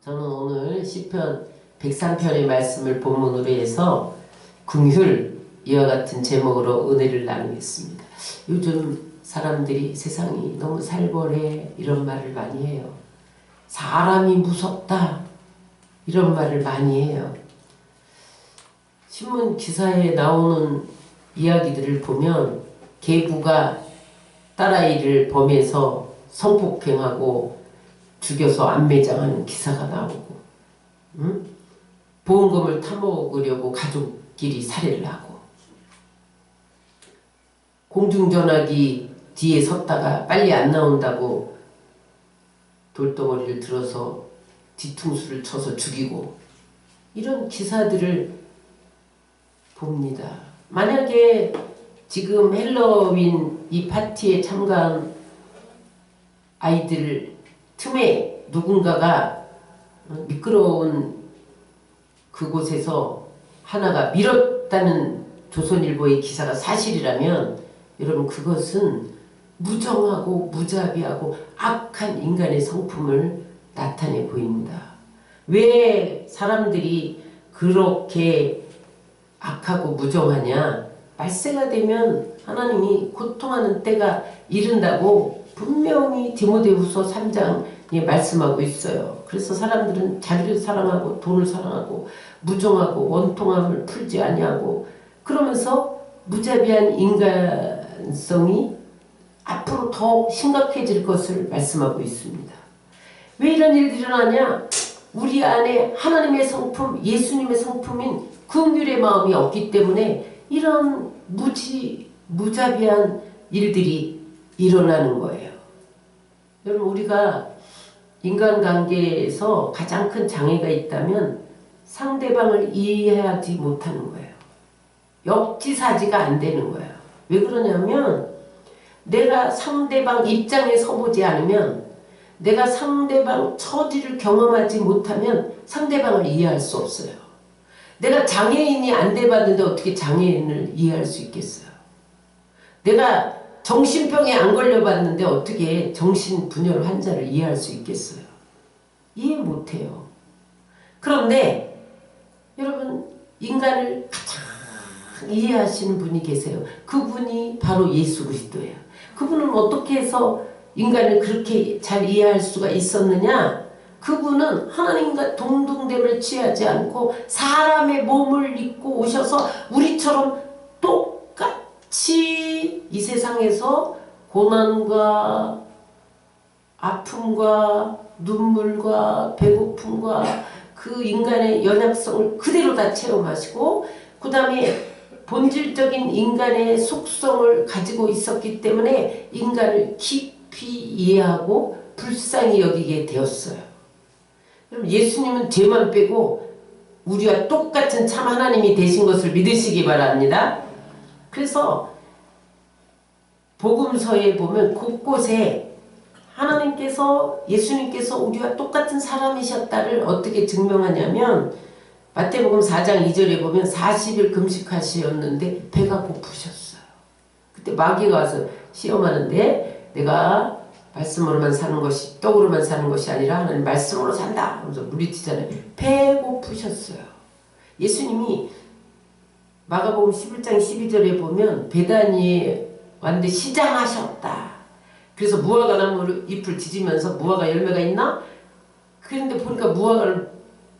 저는 오늘 시편 103편의 말씀을 본문으로 해서 긍휼 이와 같은 제목으로 은혜를 나누겠습니다. 요즘 사람들이 세상이 너무 살벌해 이런 말을 많이 해요. 사람이 무섭다 이런 말을 많이 해요. 신문 기사에 나오는 이야기들을 보면 계부가 딸아이를 범해서 성폭행하고 죽여서 안매장하는 기사가 나오고, 응? 보험금을 타먹으려고 가족끼리 살해를 하고, 공중전화기 뒤에 섰다가 빨리 안 나온다고 돌덩어리를 들어서 뒤통수를 쳐서 죽이고, 이런 기사들을 봅니다. 만약에 지금 헬로윈 이 파티에 참가한 아이들 틈에 누군가가 미끄러운 그곳에서 하나가 밀었다는 조선일보의 기사가 사실이라면 여러분 그것은 무정하고 무자비하고 악한 인간의 성품을 나타내 보입니다. 왜 사람들이 그렇게 악하고 무정하냐? 말세가 되면 하나님이 고통하는 때가 이른다고 분명히 디모데후서 3장에 말씀하고 있어요. 그래서 사람들은 자기를 사랑하고 돈을 사랑하고 무정하고 원통함을 풀지 아니하고 그러면서 무자비한 인간성이 앞으로 더 심각해질 것을 말씀하고 있습니다. 왜 이런 일들이 일어나냐? 우리 안에 하나님의 성품, 예수님의 성품인 긍휼의 마음이 없기 때문에 이런 무자비한 일들이 일어나는 거예요. 여러분 우리가 인간관계에서 가장 큰 장애가 있다면 상대방을 이해하지 못하는 거예요. 역지사지가 안 되는 거예요. 왜 그러냐면 내가 상대방 입장에 서보지 않으면 내가 상대방 처지를 경험하지 못하면 상대방을 이해할 수 없어요. 내가 장애인이 안 돼봤는데 어떻게 장애인을 이해할 수 있겠어요? 내가 정신병에 안 걸려봤는데 어떻게 정신분열 환자를 이해할 수 있겠어요? 이해 못해요. 그런데 여러분 인간을 가장 이해하시는 분이 계세요. 그분이 바로 예수 그리스도예요. 그분은 어떻게 해서 인간을 그렇게 잘 이해할 수가 있었느냐? 그분은 하나님과 동등됨을 취하지 않고 사람의 몸을 입고 오셔서 우리처럼 똑같이 이 세상에서 고난과 아픔과 눈물과 배고픔과 그 인간의 연약성을 그대로 다 체험하시고 그 다음에 본질적인 인간의 속성을 가지고 있었기 때문에 인간을 깊이 이해하고 불쌍히 여기게 되었어요. 그럼 예수님은 죄만 빼고 우리와 똑같은 참 하나님이 되신 것을 믿으시기 바랍니다. 그래서 복음서에 보면 곳곳에 하나님께서 예수님께서 우리와 똑같은 사람이셨다를 어떻게 증명하냐면 마태복음 4장 2절에 보면 40일 금식하셨는데 배가 고프셨어요. 그때 마귀가 와서 시험하는데 내가 말씀으로만 사는 것이 떡으로만 사는 것이 아니라 하나님 말씀으로 산다 하면서 물리치잖아요. 배고프셨어요. 예수님이 마가복음 11장 12절에 보면 베다니에 왔는데 시장하셨다. 그래서 무화과 나무 잎을 뒤지면서 무화과 열매가 있나? 그런데 보니까 무화과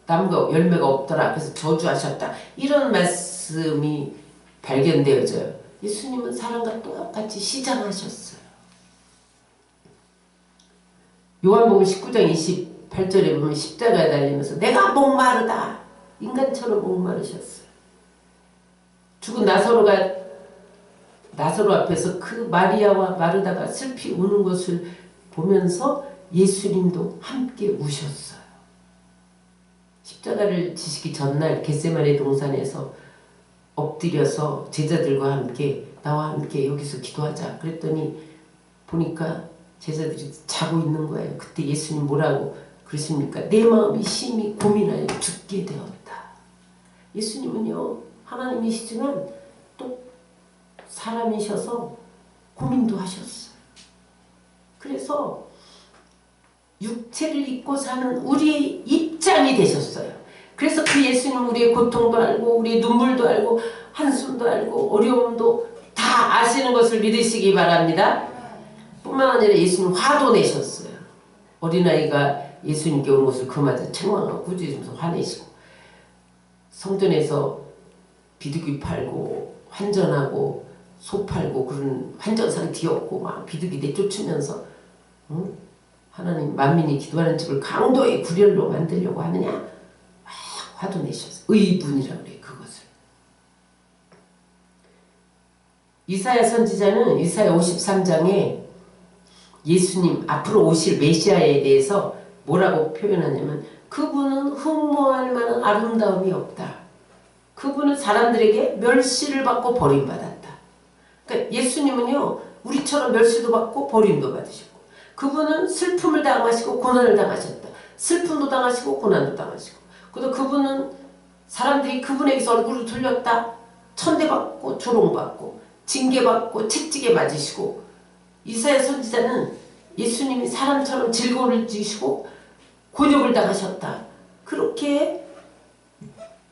나무가 열매가 없더라. 그래서 저주하셨다. 이런 말씀이 발견되어져요. 예수님은 사람과 똑같이 시장하셨어요. 요한복음 19장 28절에 보면 십자가에 달리면서 내가 목마르다. 인간처럼 목마르셨어요. 죽은 나사로 앞에서 그 마리아와 마르다가 슬피 우는 것을 보면서 예수님도 함께 우셨어요. 십자가를 지시기 전날 겟세마네 동산에서 엎드려서 제자들과 함께 나와 함께 여기서 기도하자 그랬더니 보니까 제자들이 자고 있는 거예요. 그때 예수님 뭐라고 그러십니까? 내 마음이 심히 고민하여 죽게 되었다. 예수님은요 하나님이시지만 또 사람이셔서 고민도 하셨어요. 그래서 육체를 입고 사는 우리의 입장이 되셨어요. 그래서 그 예수님 우리의 고통도 알고 우리의 눈물도 알고 한숨도 알고 어려움도 다 아시는 것을 믿으시기 바랍니다. 뿐만 아니라 예수님 화도 내셨어요. 어린아이가 예수님께 오는 것을 그마저 책망하고 꾸짖으면서 화내시고 성전에서 비둘기 팔고 환전하고 소 팔고 그런 환전상 뒤엎고 막 비둘기 내쫓으면서 응? 하나님 만민이 기도하는 집을 강도의 구렬로 만들려고 하느냐 막 화도 내셨어요. 의분이라고 그래요. 그것을 이사야 선지자는 이사야 53장에 예수님 앞으로 오실 메시아에 대해서 뭐라고 표현하냐면 그분은 흠모할 만한 아름다움이 없다. 그분은 사람들에게 멸시를 받고 버림받았다. 그러니까 예수님은요 우리처럼 멸시도 받고 버림도 받으셨고 그분은 슬픔을 당하시고 고난을 당하셨다. 슬픔도 당하시고 고난도 당하시고 그래도 그분은 사람들이 그분에게서 얼굴을 돌렸다. 천대받고 조롱받고 징계받고 채찍에 맞으시고 이사야 선지자는 예수님이 사람처럼 질고를 지시고 곤욕을 당하셨다. 그렇게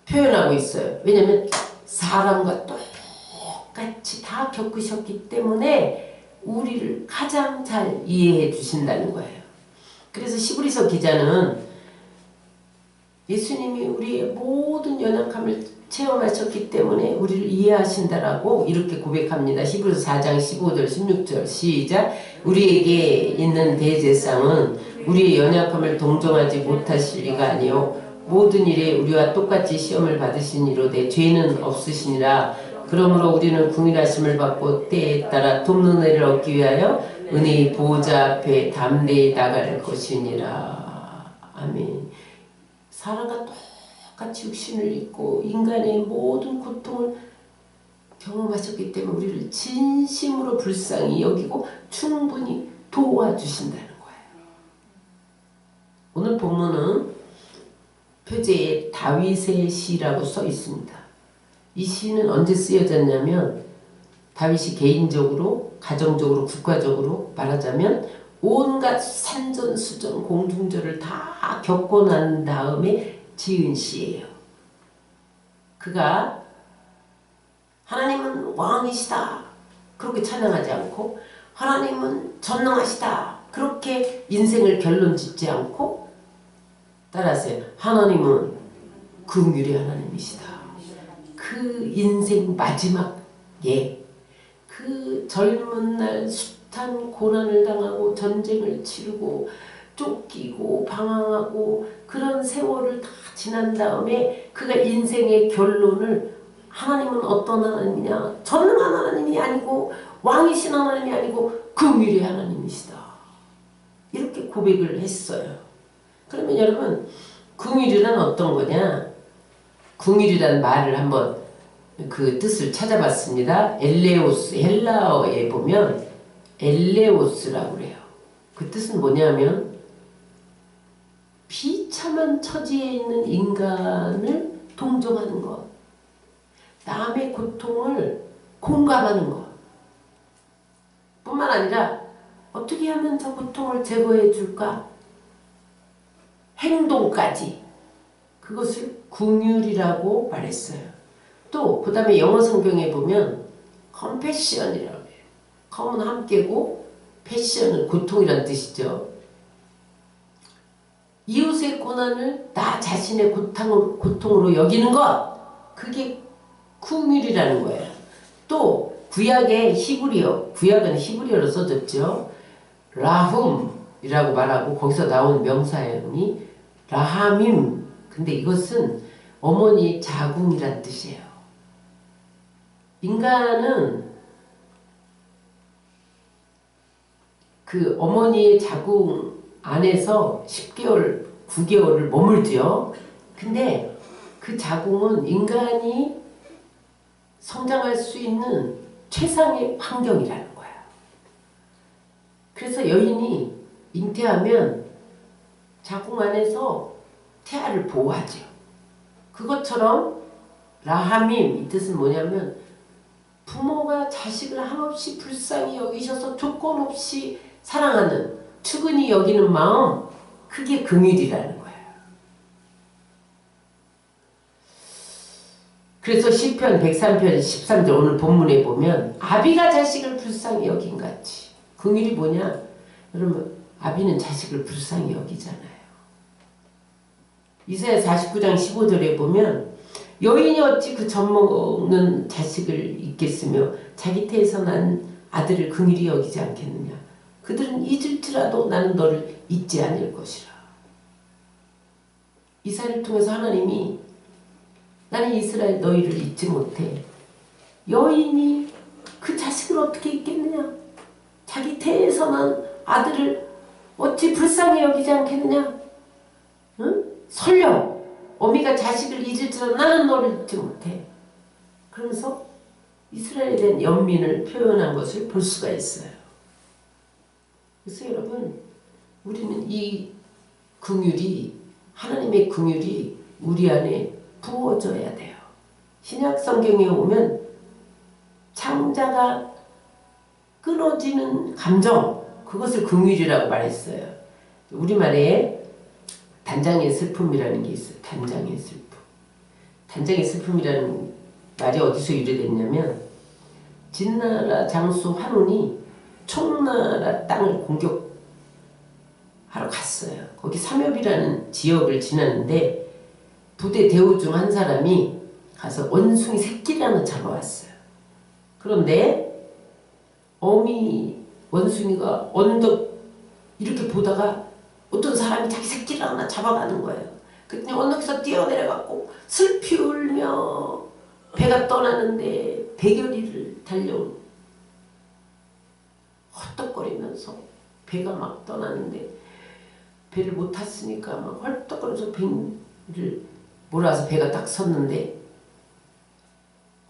표현하고 있어요. 왜냐하면 사람과 똑같이 다 겪으셨기 때문에 우리를 가장 잘 이해해 주신다는 거예요. 그래서 시브리서 기자는 예수님이 우리의 모든 연약함을 체험하셨기 때문에 우리를 이해하신다라고 이렇게 고백합니다. 히브리서 4장 15절 16절 시작. 우리에게 있는 대제사장은 우리의 연약함을 동정하지 못하실 리가 아니요 모든 일에 우리와 똑같이 시험을 받으시니로되 죄는 없으시니라. 그러므로 우리는 궁일하심을 받고 때에 따라 돕는 은혜를 얻기 위하여 은혜의 보호자 앞에 담대히 나갈 것이니라. 아멘. 사람과 똑같이 육신을 입고 인간의 모든 고통을 경험하셨기 때문에 우리를 진심으로 불쌍히 여기고 충분히 도와주신다는 거예요. 오늘 본문은 표제에 다윗의 시라고 써 있습니다. 이 시는 언제 쓰여졌냐면 다윗이 개인적으로 가정적으로 국가적으로 말하자면 온갖 산전수전 공중전을 다 겪고 난 다음에 지은 시예요. 그가 하나님은 왕이시다 그렇게 찬양하지 않고 하나님은 전능하시다 그렇게 인생을 결론 짓지 않고 따라서요. 하나님은 긍휼의 하나님이시다. 그 인생 마지막에 그 젊은 날 숱한 고난을 당하고 전쟁을 치르고 쫓기고 방황하고 그런 세월을 다 지난 다음에 그가 인생의 결론을 하나님은 어떤 하나님이냐 전능한 하나님이 아니고 왕이신 하나님이 아니고 긍휼의 하나님이시다. 이렇게 고백을 했어요. 그러면 여러분 긍휼이란 어떤 거냐? 긍휼이란 말을 한번 그 뜻을 찾아봤습니다. 엘레오스 헬라어에 보면 엘레오스라고 그래요. 그 뜻은 뭐냐면 비참한 처지에 있는 인간을 동정하는 것, 남의 고통을 공감하는 것 뿐만 아니라 어떻게 하면 저 고통을 제거해 줄까? 행동까지 그것을 긍휼이라고 말했어요. 또 그 다음에 영어 성경에 보면 compassion이라고 해요. com은 함께고 passion은 고통이란 뜻이죠. 이웃의 고난을 나 자신의 고통으로 여기는 것 그게 긍휼이라는 거예요. 또 구약의 히브리어 구약은 히브리어로 써졌죠. 라훔이라고 말하고 거기서 나온 명사형이 라하밈 근데 이것은 어머니의 자궁이란 뜻이에요. 인간은 그 어머니의 자궁 안에서 10개월, 9개월을 머물죠. 근데 그 자궁은 인간이 성장할 수 있는 최상의 환경이라는 거예요. 그래서 여인이 잉태하면 자궁 안에서 태아를 보호하죠. 그것처럼 라하밈 이 뜻은 뭐냐면 부모가 자식을 한없이 불쌍히 여기셔서 조건 없이 사랑하는 측은히 여기는 마음 그게 긍휼이라는 거예요. 그래서 시편 103편 13절 오늘 본문에 보면 아비가 자식을 불쌍히 여긴 같이. 긍휼이 뭐냐? 여러분 아비는 자식을 불쌍히 여기잖아요. 이사야 49장 15절에 보면 여인이 어찌 그 젖먹는 자식을 잊겠으며 자기 태에서 난 아들을 긍휼히 여기지 않겠느냐. 그들은 잊을지라도 나는 너를 잊지 않을 것이라. 이사야를 통해서 하나님이 나는 이스라엘 너희를 잊지 못해. 여인이 그 자식을 어떻게 잊겠느냐. 자기 태에서 난 아들을 어찌 불쌍히 여기지 않겠느냐. 응? 설령 어미가 자식을 잊을지라도 나는 너를 잊지 못해. 그러면서 이스라엘에 대한 연민을 표현한 것을 볼 수가 있어요. 그래서 여러분 우리는 이 긍휼이 하나님의 긍휼이 우리 안에 부어져야 돼요. 신약 성경에 오면 창자가 끊어지는 감정 그것을 긍휼이라고 말했어요. 우리말에 단장의 슬픔이라는 게 있어요. 단장의 슬픔. 단장의 슬픔이라는 말이 어디서 유래됐냐면 진나라 장수 환운이 청나라 땅을 공격하러 갔어요. 거기 삼엽이라는 지역을 지났는데 부대 대우 중 한 사람이 가서 원숭이 새끼를 하나 잡아왔어요. 그런데 어미 원숭이가 언덕 이렇게 보다가 어떤 사람이 자기 새끼를 하나 잡아가는 거예요. 그랬더니 언덕에서 뛰어내려갖고 슬피 울며 배가 떠나는데 백여리를 달려온 헐떡거리면서 배가 막 떠나는데 배를 못 탔으니까 막 헐떡거리면서 배를 몰아서 배가 딱 섰는데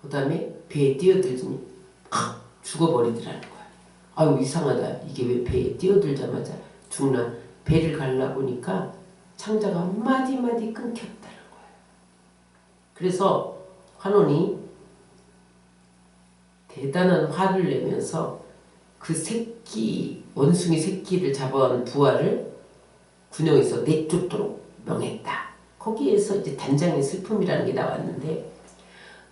그 다음에 배에 뛰어들더니 팍 죽어버리더라는 거야. 아유 이상하다. 이게 왜 배에 뛰어들자마자 죽나. 배를 갈라 보니까 창자가 마디마디 끊겼다는 거예요. 그래서 환원이 대단한 화를 내면서 그 새끼 원숭이 새끼를 잡아온 부하를 군영에서 내쫓도록 명했다. 거기에서 이제 단장의 슬픔이라는 게 나왔는데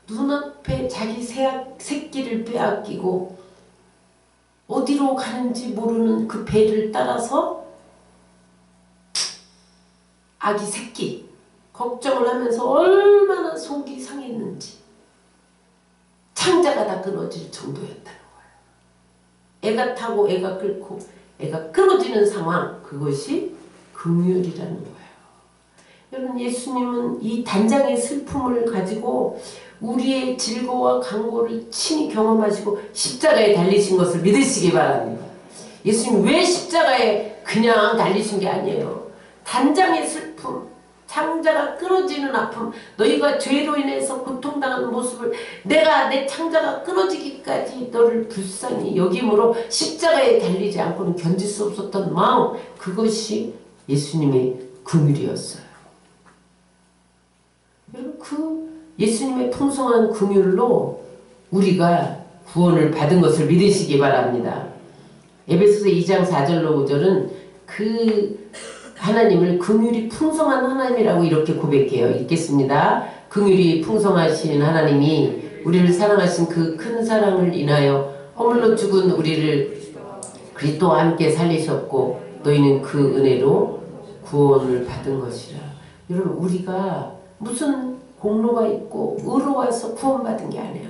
눈앞에 자기 새끼를 빼앗기고 어디로 가는지 모르는 그 배를 따라서 아기 새끼 걱정을 하면서 얼마나 속이 상했는지 창자가 다 끊어질 정도였다는 거예요. 애가 타고 애가 끓고 애가 끊어지는 상황 그것이 긍휼이라는 거예요. 여러분 예수님은 이 단장의 슬픔을 가지고 우리의 질고와 강고를 친히 경험하시고 십자가에 달리신 것을 믿으시기 바랍니다. 예수님 왜 십자가에 그냥 달리신 게 아니에요. 단장의 슬픔, 창자가 끊어지는 아픔, 너희가 죄로 인해서 고통당하는 모습을 내가 내 창자가 끊어지기까지 너를 불쌍히 여김으로 십자가에 달리지 않고는 견딜 수 없었던 마음, 그것이 예수님의 긍휼이었어요. 여러분 그 예수님의 풍성한 긍휼로 우리가 구원을 받은 것을 믿으시기 바랍니다. 에베소서 2장 4절로 5절은 그 하나님을 긍휼이 풍성한 하나님이라고 이렇게 고백해요. 읽겠습니다. 긍휼이 풍성하신 하나님이 우리를 사랑하신 그 큰 사랑을 인하여 허물로 죽은 우리를 그리스도와 함께 살리셨고 너희는 그 은혜로 구원을 받은 것이라. 여러분 우리가 무슨 공로가 있고 의로워서 구원받은 게 아니에요.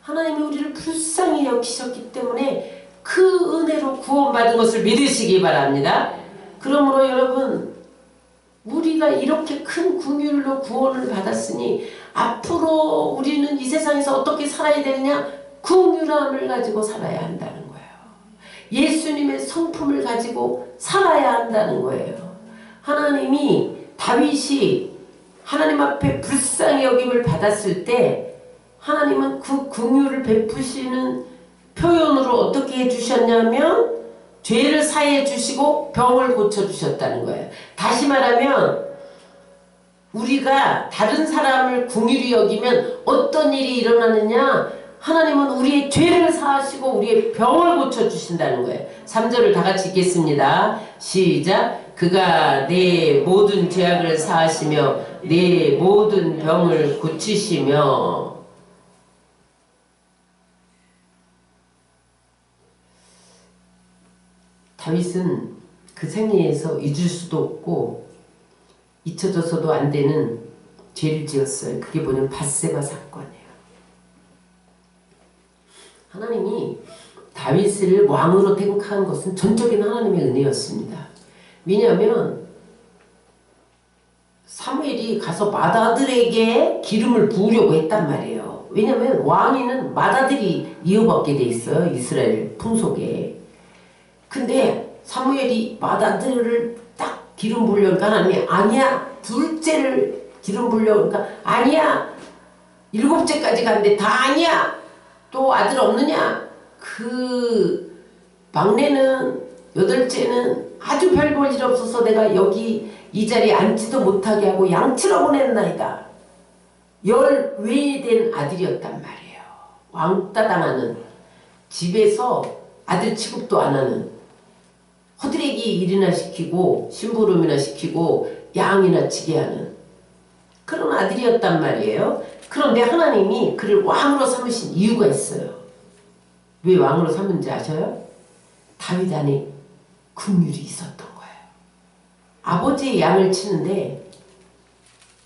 하나님이 우리를 불쌍히 여기셨기 때문에 그 은혜로 구원받은 것을 믿으시기 바랍니다. 그러므로 여러분 우리가 이렇게 큰 긍휼로 구원을 받았으니 앞으로 우리는 이 세상에서 어떻게 살아야 되느냐? 긍휼함을 가지고 살아야 한다는 거예요. 예수님의 성품을 가지고 살아야 한다는 거예요. 하나님이 다윗이 하나님 앞에 불쌍히 여김을 받았을 때 하나님은 그 긍휼을 베푸시는 표현으로 어떻게 해주셨냐면 죄를 사해 주시고 병을 고쳐주셨다는 거예요. 다시 말하면 우리가 다른 사람을 긍휼히 여기면 어떤 일이 일어나느냐? 하나님은 우리의 죄를 사하시고 우리의 병을 고쳐주신다는 거예요. 3절을 다 같이 읽겠습니다. 시작. 그가 내 모든 죄악을 사하시며 내 모든 병을 고치시며. 다윗은 그 생애에서 잊을 수도 없고 잊혀져서도 안 되는 죄를 지었어요. 그게 뭐냐면 밧세바 사건이에요. 하나님이 다윗을 왕으로 택한 것은 전적인 하나님의 은혜였습니다. 왜냐하면 사무엘이 가서 맏아들에게 기름을 부으려고 했단 말이에요. 왜냐하면 왕위는 맏아들이 이어받게 돼 있어요. 이스라엘 풍속에. 근데 사무엘이 맏아들을 딱 기름 부으려니까 하나님이 아니야. 둘째를 기름 부으려니까 아니야. 7째까지 갔는데 다 아니야. 또 아들 없느냐. 그 막내는 8째는 아주 별 볼 일 없어서 내가 여기 이 자리에 앉지도 못하게 하고 양치러 보냈나이다. 열 외된 아들이었단 말이에요. 왕따 당하는, 집에서 아들 취급도 안 하는, 허드레기 일이나 시키고 심부름이나 시키고 양이나 치게 하는 그런 아들이었단 말이에요. 그런데 하나님이 그를 왕으로 삼으신 이유가 있어요. 왜 왕으로 삼은지 아셔요? 다윗 안에 긍휼이 있었던 거예요. 아버지의 양을 치는데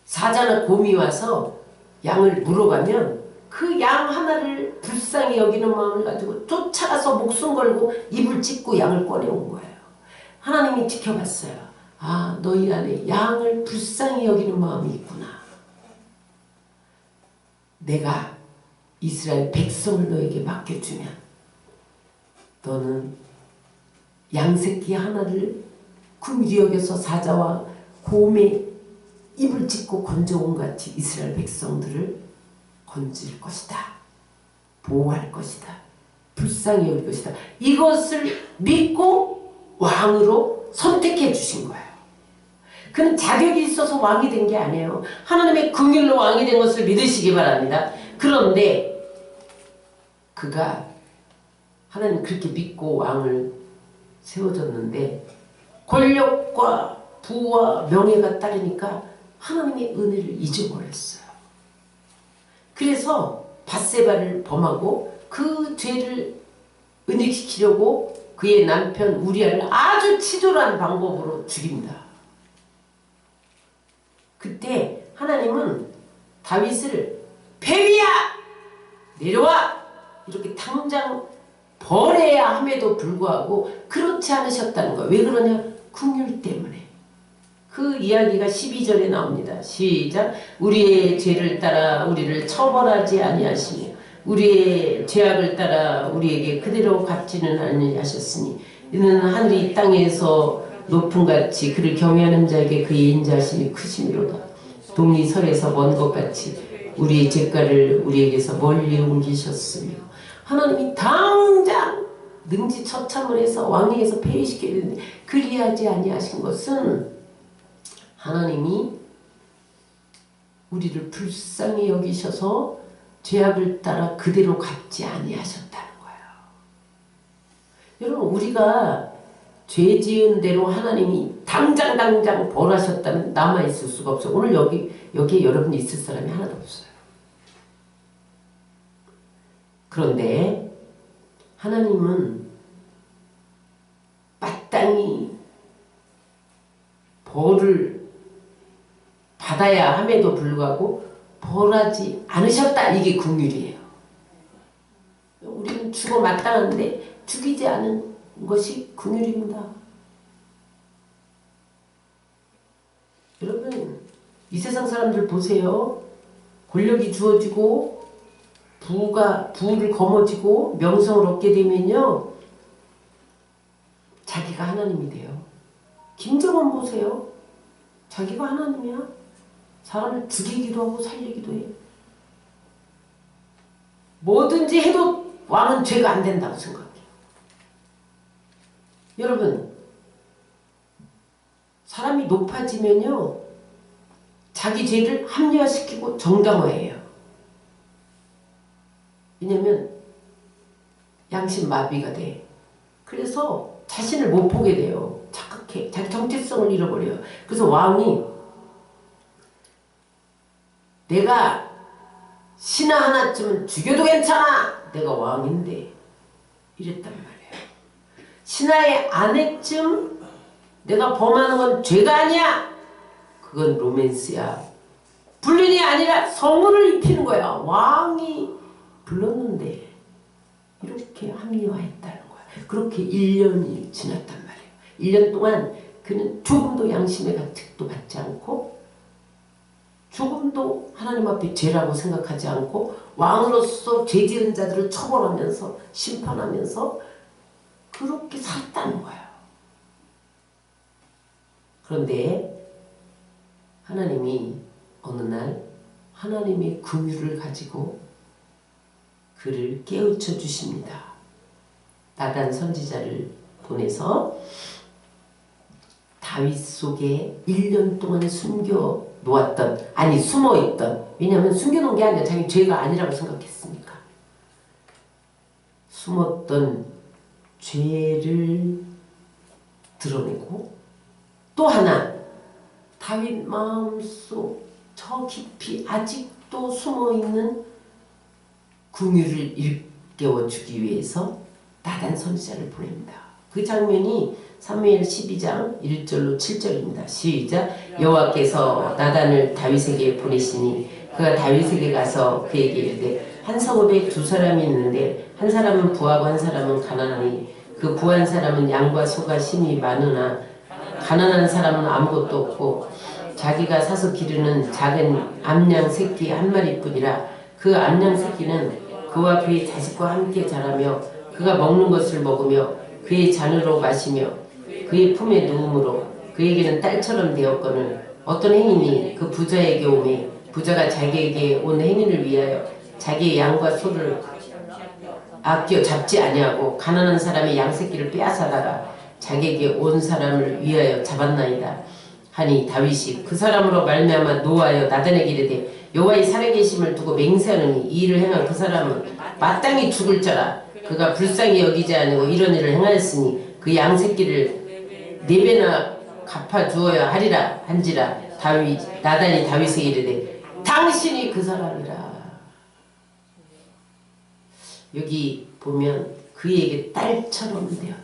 사자나 곰이 와서 양을 물어가면 그 양 하나를 불쌍히 여기는 마음을 가지고 쫓아가서 목숨 걸고 입을 찢고 양을 꺼내온 거예요. 하나님이 지켜봤어요. 아, 너희 안에 양을 불쌍히 여기는 마음이 있구나. 내가 이스라엘 백성을 너에게 맡겨주면 너는 양새끼 하나를 긍휼히 여겨서 사자와 곰의 입을 찢고 건져온 같이 이스라엘 백성들을 건질 것이다. 보호할 것이다. 불쌍히 여길 것이다. 이것을 믿고 왕으로 선택해 주신 거예요. 그는 자격이 있어서 왕이 된 게 아니에요. 하나님의 긍휼로 왕이 된 것을 믿으시기 바랍니다. 그런데 그가 하나님 그렇게 믿고 왕을 세워졌는데 권력과 부와 명예가 따르니까 하나님의 은혜를 잊어버렸어요. 그래서 밧세바를 범하고 그 죄를 은닉시키려고 그의 남편 우리아를 아주 치졸한 방법으로 죽입니다. 그때 하나님은 다윗을 베리야! 내려와! 이렇게 당장 벌해야 함에도 불구하고 그렇지 않으셨다는 거예요. 왜 그러냐? 긍휼 때문에. 그 이야기가 12절에 나옵니다. 시작. 우리의 죄를 따라 우리를 처벌하지 아니하시며 우리의 죄악을 따라 우리에게 그대로 갚지는 아니하셨으니 이는 하늘이 땅에서 높음같이 그를 경외하는 자에게 그의 인자하심이 크심이로다. 동이 설에서 먼 것 같이 우리의 죄가를 우리에게서 멀리 옮기셨으며 하나님이 당장 능지처참을 해서 왕위에서 폐위시켜야 되는데 그리하지 아니하신 것은 하나님이 우리를 불쌍히 여기셔서 죄악을 따라 그대로 갚지 아니하셨다는 거예요. 여러분 우리가 죄 지은 대로 하나님이 당장 벌하셨다면 남아있을 수가 없어요. 오늘 여기에 여러분이 있을 사람이 하나도 없어요. 그런데 하나님은 마땅히 벌을 받아야 함에도 불구하고 벌하지 않으셨다. 이게 긍휼이에요. 우리는 죽어 마땅한데 죽이지 않은 것이 긍휼입니다. 여러분 이 세상 사람들 보세요. 권력이 주어지고 부를 거머쥐고 명성을 얻게 되면요 자기가 하나님이 돼요. 김정은 보세요. 자기가 하나님이야. 사람을 죽이기도 하고 살리기도 해. 뭐든지 해도 왕은 죄가 안 된다고 생각해요. 여러분 사람이 높아지면요 자기 죄를 합리화시키고 정당화해요. 왜냐면 양심 마비가 돼. 그래서 자신을 못 보게 돼요. 자꾸 착해. 자기 정체성을 잃어버려요. 그래서 왕이 내가 신하 하나쯤은 죽여도 괜찮아. 내가 왕인데 이랬단 말이에요. 신하의 아내쯤 내가 범하는 건 죄가 아니야. 그건 로맨스야. 불륜이 아니라 성운을 입히는 거야. 왕이 불렀는데 이렇게 합리화했다는 거야. 그렇게 1년이 지났단 말이에요. 1년 동안 그는 조금도 양심의 가책도 받지 않고 조금도 하나님 앞에 죄라고 생각하지 않고 왕으로서 죄 지은 자들을 처벌하면서 심판하면서 그렇게 살았다는 거예요. 그런데 하나님이 어느 날 하나님의 긍휼을 가지고 그를 깨우쳐 주십니다. 나단 선지자를 보내서 다윗 속에 1년 동안에 숨겨 놓았던, 아니 숨어있던, 왜냐하면 숨겨놓은 게 아니라 자기 죄가 아니라고 생각했으니까 숨었던 죄를 드러내고, 또 하나 다윗 마음속 저 깊이 아직도 숨어있는 긍휼을 일깨워주기 위해서 나단 선지자를 보냅니다. 그 장면이 사무엘 12장 1절로 7절입니다. 시작. 여호와께서 나단을 다윗에게 보내시니 그가 다윗에게 가서 그에게 이르되 한 성읍에 두 사람이 있는데 한 사람은 부하고 한 사람은 가난하니 그 부한 사람은 양과 소가 심히 많으나 가난한 사람은 아무것도 없고 자기가 사서 기르는 작은 암양 새끼 한 마리뿐이라 그 암양 새끼는 그와 그의 자식과 함께 자라며 그가 먹는 것을 먹으며 그의 잔으로 마시며 그의 품에 누움으로 그에게는 딸처럼 되었거늘 어떤 행인이 그 부자에게 오매 부자가 자기에게 온 행인을 위하여 자기의 양과 소를 아껴 잡지 아니하고 가난한 사람의 양새끼를 빼앗아다가 자기에게 온 사람을 위하여 잡았나이다 하니 다윗이 그 사람으로 말미암아 노하여 나단에게 이르되 여호와의 살아계심을 두고 맹세하노니 이 일을 행한 그 사람은 마땅히 죽을 자라. 그가 불쌍히 여기지 아니고 이런 일을 행하였으니 그 양새끼를 4배나 갚아주어야 하리라 한지라. 나단이 다윗에게 이르되 당신이 그 사람이라. 여기 보면 그에게 딸처럼 되었다.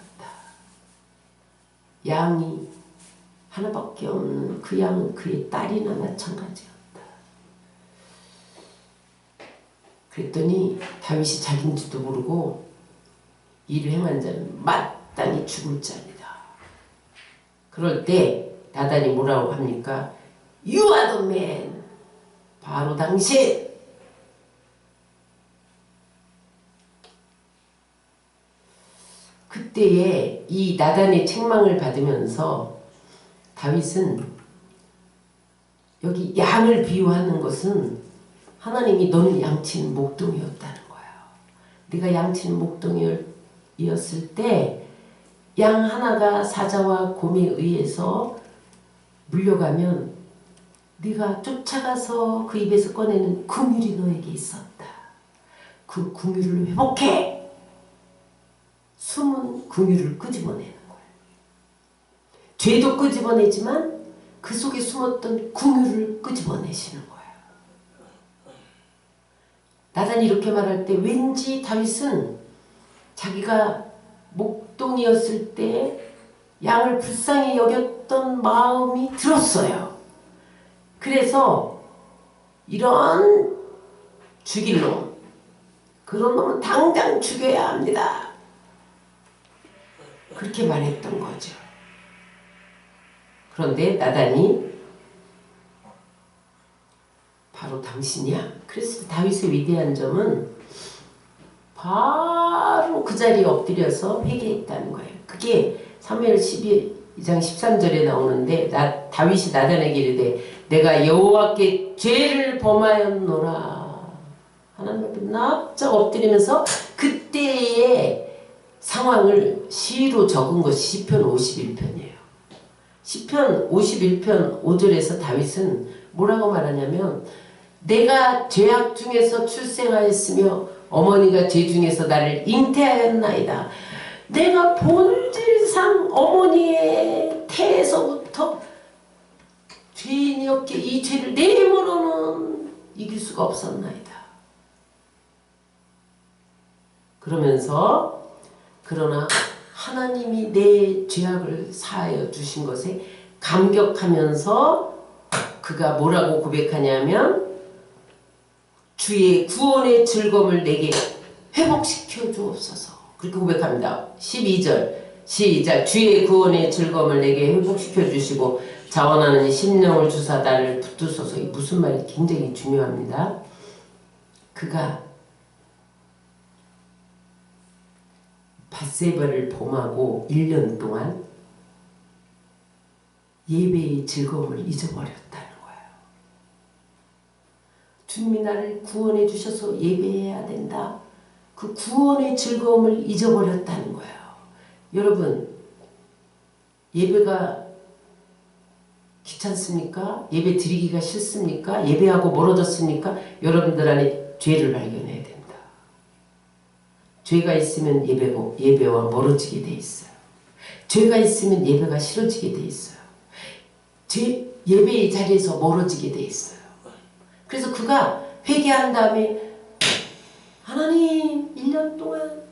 양이 하나밖에 없는 그 양은 그의 딸이나 마찬가지였다. 그랬더니 다윗이 자기인지도 모르고 이를 행한 자는 마땅히 죽을 자입니다. 그럴 때 나단이 뭐라고 합니까? You are the man. 바로 당신. 그때에 이 나단의 책망을 받으면서 다윗은 여기 양을 비유하는 것은 하나님이 너는 양치는 목동이었다는 거예요. 네가 양치는 목동이었을 때 양 하나가 사자와 곰에 의해서 물려가면 네가 쫓아가서 그 입에서 꺼내는 긍휼이 너에게 있었다. 그 긍휼을 회복해. 숨은 긍휼을 끄집어내는 거예요. 죄도 끄집어내지만 그 속에 숨었던 긍휼을 끄집어내시는 거예요. 나단이 이렇게 말할 때 왠지 다윗은 자기가 목동이었을 때 양을 불쌍히 여겼던 마음이 들었어요. 그래서 이런 죽일 놈, 그런 놈은 당장 죽여야 합니다. 그렇게 말했던 거죠. 그런데 나단이 바로 당신이야. 그래서 다윗의 위대한 점은 바로 그 자리에 엎드려서 회개했다는 거예요. 그게 사무엘 12장 13절에 나오는데 다윗이 나단에게 이르되 내가 여호와께 죄를 범하였노라. 하나님 앞에 납작 엎드리면서 그때의 상황을 시로 적은 것이 시편 51편이에요. 시편 51편 5절에서 다윗은 뭐라고 말하냐면 내가 죄악 중에서 출생하였으며 어머니가 죄 중에서 나를 잉태하였나이다. 내가 본질상 어머니의 태에서부터 죄인이었기에 이 죄를 내 힘으로는 이길 수가 없었나이다. 그러면서 그러나 하나님이 내 죄악을 사하여 주신 것에 감격하면서 그가 뭐라고 고백하냐면 주의 구원의 즐거움을 내게 회복시켜 주옵소서. 그렇게 고백합니다. 12절 시작. 주의 구원의 즐거움을 내게 회복시켜 주시고 자원하는 심령을 주사 나를 붙드소서. 이 무슨 말이 굉장히 중요합니다. 그가 밧세바를 범하고 1년 동안 예배의 즐거움을 잊어버렸다는 거예요. 주님이 나를 구원해 주셔서 예배해야 된다. 그 구원의 즐거움을 잊어버렸다는 거예요. 여러분, 예배가 귀찮습니까? 예배 드리기가 싫습니까? 예배하고 멀어졌습니까? 여러분들 안에 죄를 발견해야 됩니다. 죄가 있으면 예배와 멀어지게 돼 있어요. 죄가 있으면 예배가 싫어지게 돼 있어요. 예배의 자리에서 멀어지게 돼 있어요. 그래서 그가 회개한 다음에 하나님 1년 동안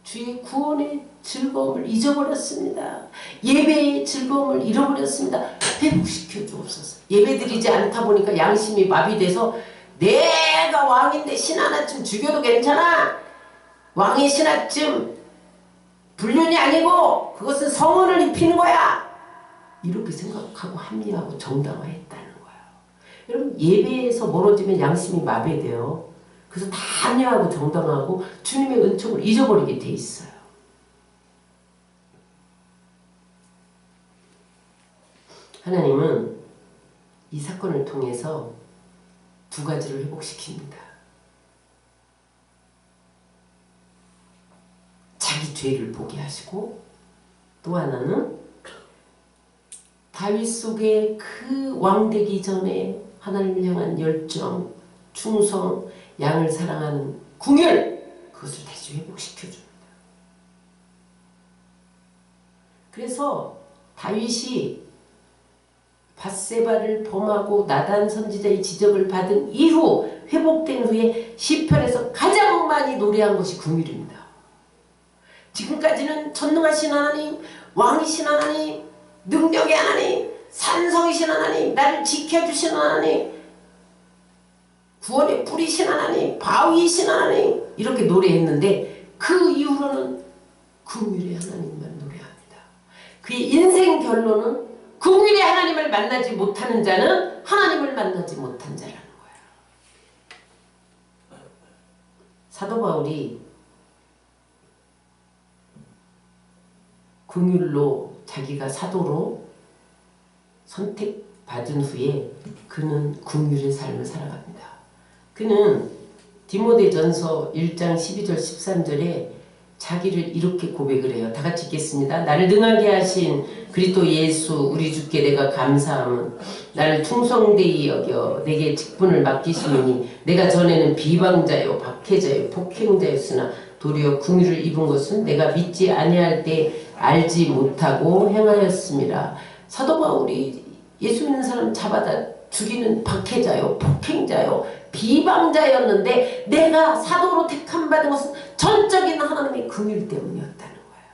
주의 구원의 즐거움을 잊어버렸습니다. 예배의 즐거움을 잃어버렸습니다. 회복시켜 주옵소서. 예배드리지 않다 보니까 양심이 마비돼서 내가 왕인데 신 하나쯤 죽여도 괜찮아. 왕의 신 하나쯤 불륜이 아니고 그것은 성은을 입히는 거야. 이렇게 생각하고 합리하고 정당화했다는 거예요. 여러분, 예배에서 멀어지면 양심이 마비돼요. 그래서 다 합리하고 정당하고 주님의 은총을 잊어버리게 돼 있어요. 하나님은 이 사건을 통해서 두 가지를 회복시킵니다. 자기 죄를 보게 하시고 또 하나는 다윗 속에 그 왕되기 전에 하나님을 향한 열정, 충성, 양을 사랑하는 궁율, 그것을 다시 회복시켜줍니다. 그래서 다윗이 밧세바를 범하고 나단 선지자의 지적을 받은 이후 회복된 후에 시편에서 가장 많이 노래한 것이 궁율입니다. 지금까지는 전능하신 하나님, 왕이신 하나님, 능력의 하나님, 산성이신 하나님, 나를 지켜주신 하나님, 구원의 뿌리신 하나님, 바위이신 하나님 이렇게 노래했는데 그 이후로는 긍휼의 하나님만 노래합니다. 그의 인생 결론은 긍휼의 하나님을 만나지 못하는 자는 하나님을 만나지 못한 자라는 거예요. 사도 바울이 긍휼로 자기가 사도로 선택받은 후에 그는 긍휼의 삶을 살아갑니다. 그는 디모데전서 1장 12절 13절에 자기를 이렇게 고백을 해요. 다 같이 읽겠습니다. 나를 능하게 하신 그리스도 예수 우리 주께 내가 감사함은 나를 충성되이 여겨 내게 직분을 맡기시니 내가 전에는 비방자요 박해자요 폭행자였으나 도리어 긍휼을 입은 것은 내가 믿지 아니할 때 알지 못하고 행하였습니다. 사도 바울이 예수 믿는 사람 잡아다 죽이는 박해자요 폭행자요 비방자였는데 내가 사도로 택함 받은 것은 전적인 하나님의 긍휼 때문이었다는 거예요.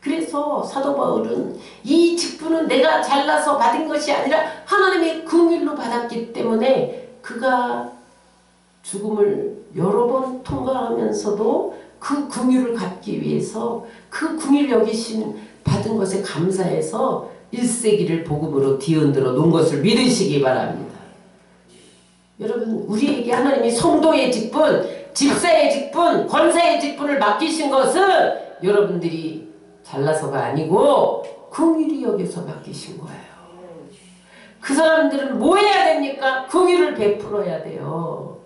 그래서 사도 바울은 이 직분은 내가 잘나서 받은 것이 아니라 하나님의 긍휼로 받았기 때문에 그가 죽음을 여러 번 통과하면서도 그 긍휼을 갚기 위해서 그 긍휼 여기심 받은 것에 감사해서 1세기를 복음으로 뒤흔들어 놓은 것을 믿으시기 바랍니다. 여러분, 우리에게 하나님이 성도의 직분, 집사의 직분, 권사의 직분을 맡기신 것은 여러분들이 잘나서가 아니고 긍휼히 여겨서 맡기신 거예요. 그 사람들은 뭐 해야 됩니까? 긍휼을 베풀어야 돼요.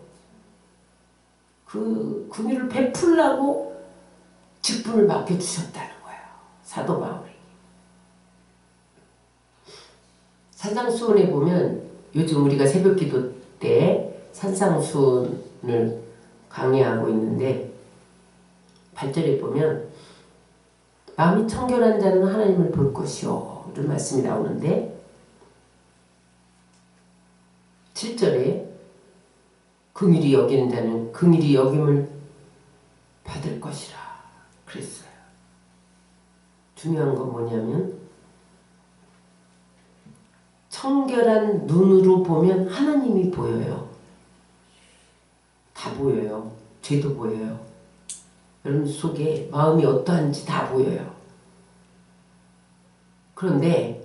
그 긍휼을 베풀라고 직분을 맡겨주셨다는 거예요. 사도 바울이. 산상수훈에 보면 요즘 우리가 새벽기도 때 산상수훈을 강의하고 있는데 8절에 보면 마음이 청결한 자는 하나님을 볼 것이요 것들 말씀이 나오는데 7절에 긍휼히 여기는 자는 긍휼히 여김을 받을 것이라 그랬어요. 중요한 건 뭐냐면 청결한 눈으로 보면 하나님이 보여요. 다 보여요. 죄도 보여요. 여러분 속에 마음이 어떠한지 다 보여요. 그런데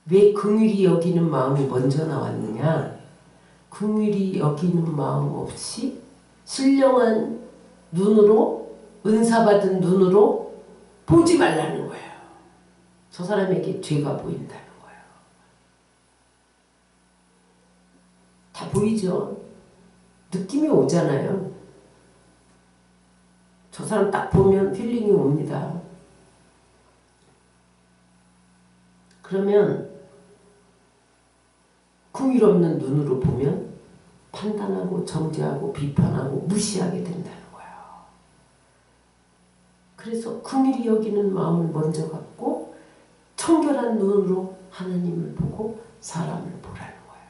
왜 긍휼히 여기는 마음이 먼저 나왔느냐? 긍휼히 여기는 마음 없이 신령한 눈으로, 은사받은 눈으로 보지 말라는 거예요. 저 사람에게 죄가 보인다는 거예요. 다 보이죠? 느낌이 오잖아요. 저 사람 딱 보면 필링이 옵니다. 그러면 긍휼 없는 눈으로 보면 판단하고 정죄하고 비판하고 무시하게 된다는 거예요. 그래서 긍휼히 여기는 마음을 먼저 갖고 청결한 눈으로 하나님을 보고 사람을 보라는 거예요.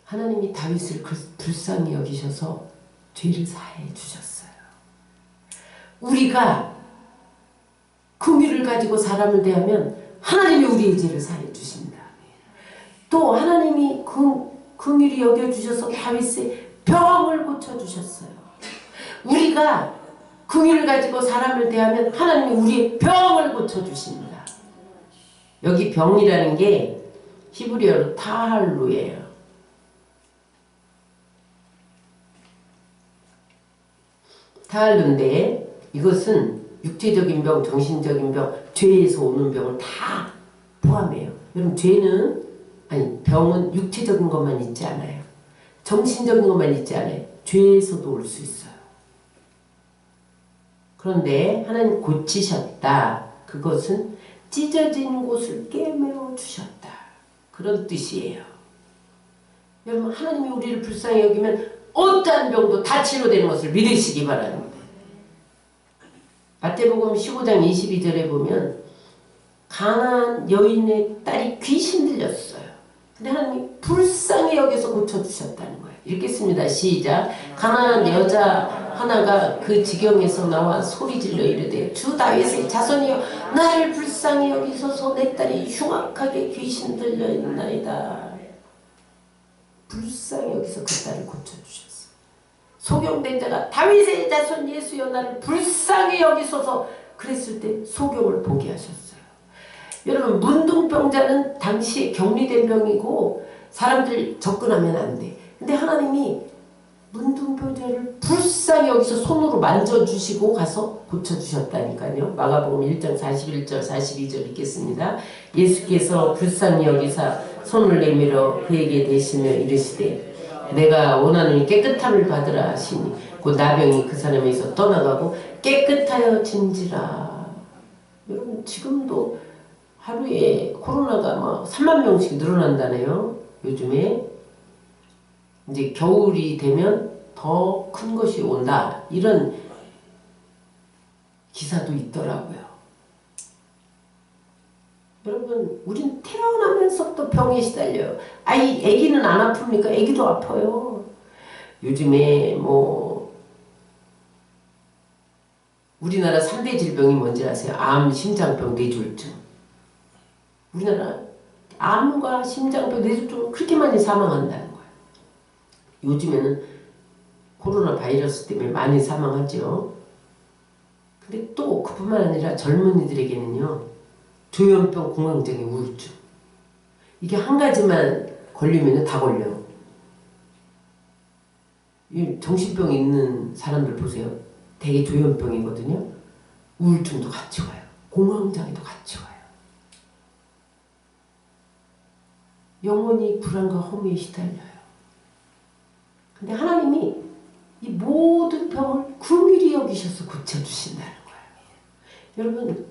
하나님이 다윗을 불쌍히 여기셔서 죄를 사해 주셨어요. 우리가 긍휼을 가지고 사람을 대하면 하나님이 우리의 죄를 사해 주십니다. 또 하나님이 긍휼히 여겨주셔서 다윗의 병을 고쳐주셨어요. 우리가 긍휼을 가지고 사람을 대하면 하나님이 우리의 병을 고쳐주십니다. 여기 병이라는 게 히브리어로 타할루예요. 타할루인데 이것은 육체적인 병, 정신적인 병, 죄에서 오는 병을 다 포함해요. 여러분 죄는 병은 육체적인 것만 있지 않아요. 정신적인 것만 있지 않아요. 죄에서도 올 수 있어요. 그런데 하나님 고치셨다. 그것은 찢어진 곳을 꿰매어 주셨다. 그런 뜻이에요. 여러분 하나님이 우리를 불쌍히 여기면 어떠한 병도 다 치료되는 것을 믿으시기 바랍니다. 마태복음 15장 22절에 보면 가나안 여인의 딸이 귀신 들렸어요. 근데 하나님이 불쌍히 여겨서 고쳐주셨다는 거예요. 읽겠습니다. 시작. 가나안 여자 하나가 그 지경에서 나와 소리질러 이르되 주 다윗의 자손이여 나를 불쌍히 여기소서 내 딸이 흉악하게 귀신 들려 있나이다. 불쌍히 여기서 그 딸을 고쳐주셨어요. 소경된 자가 다윗의 자손 예수여 나를 불쌍히 여기소서 그랬을 때 소경을 보게 하셨어요. 여러분 문둥병자는 당시에 격리된 병이고 사람들 접근하면 안 돼. 근데 하나님이 문둥병자를 불쌍히 여기서 손으로 만져주시고 가서 고쳐주셨다니까요. 마가복음 1장 41절 42절 읽겠습니다. 예수께서 불쌍히 여기사 손을 내밀어 그에게 대시며 이르시되 내가 원하노니 깨끗함을 받으라 하시니 그 나병이 그 사람에게서 떠나가고 깨끗하여 진지라. 여러분 지금도 하루에 코로나가 막 3만 명씩 늘어난다네요. 요즘에 이제 겨울이 되면 더 큰 것이 온다. 이런 기사도 있더라고요. 여러분 우린 태어나면서부터 병에 시달려요. 애기는 안 아픕니까? 애기도 아파요. 요즘에 뭐 우리나라 3대 질병이 뭔지 아세요? 암, 심장병, 뇌졸중. 우리나라 암과 심장병, 뇌졸중 그렇게 많이 사망한다는 거예요. 요즘에는 코로나 바이러스 때문에 많이 사망하죠. 근데 또 그뿐만 아니라 젊은이들에게는요. 조현병, 공황장애, 우울증. 이게 한 가지만 걸리면 다 걸려요. 이 정신병이 있는 사람들 보세요. 대개 조현병이거든요. 우울증도 같이 와요. 공황장애도 같이 와요. 영원히 불안과 허무에 시달려요. 근데 하나님이 이 모든 병을 긍휼히 여기셔서 고쳐주신다는 거예요. 여러분